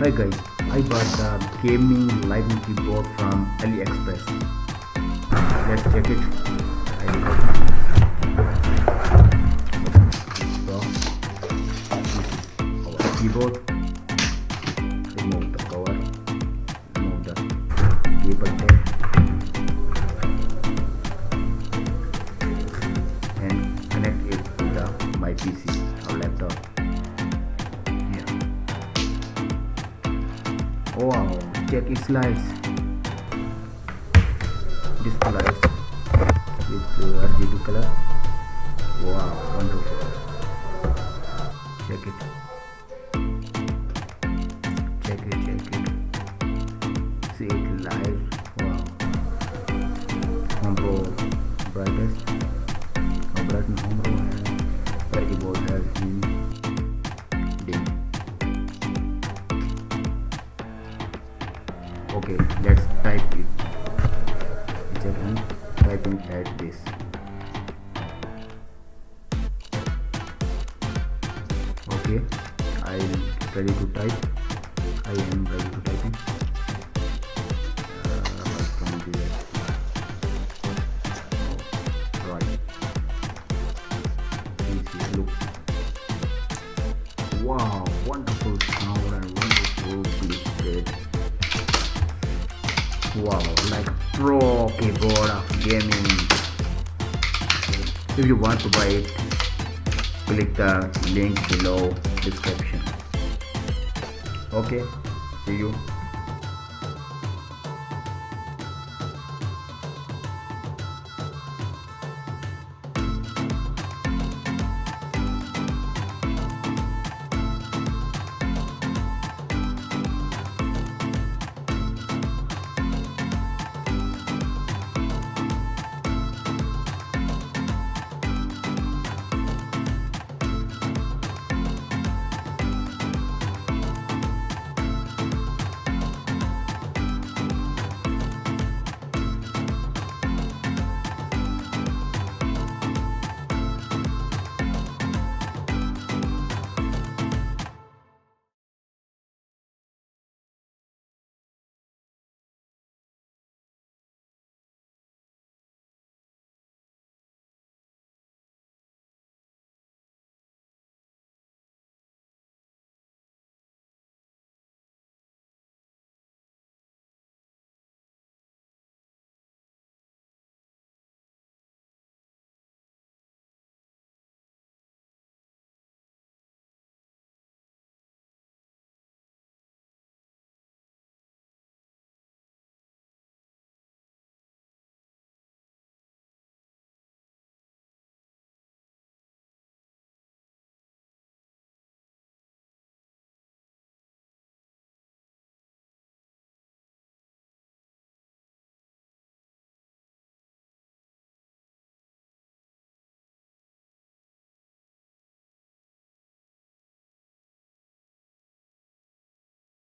Hi guys, I bought the gaming lighting keyboard from AliExpress. Let's check it. I got this box. This is our keyboard. Remove the cover. Remove the cable tape. And connect it to my PC or laptop. Wow, check its lights. Disco lights with RGB color. Wow, wonderful. Check it. Check it. See it live. Wow. Home Pro brightest. Brightness Home Pro and the keyboard has been dim. Okay, let's type it. Typing at this. Okay, I am ready to type. From there. Right. Easy look. Wow, wonderful sound and wonderful display. Wow, like pro keyboard of gaming. If you want to buy it, click the link below description. Okay, see you.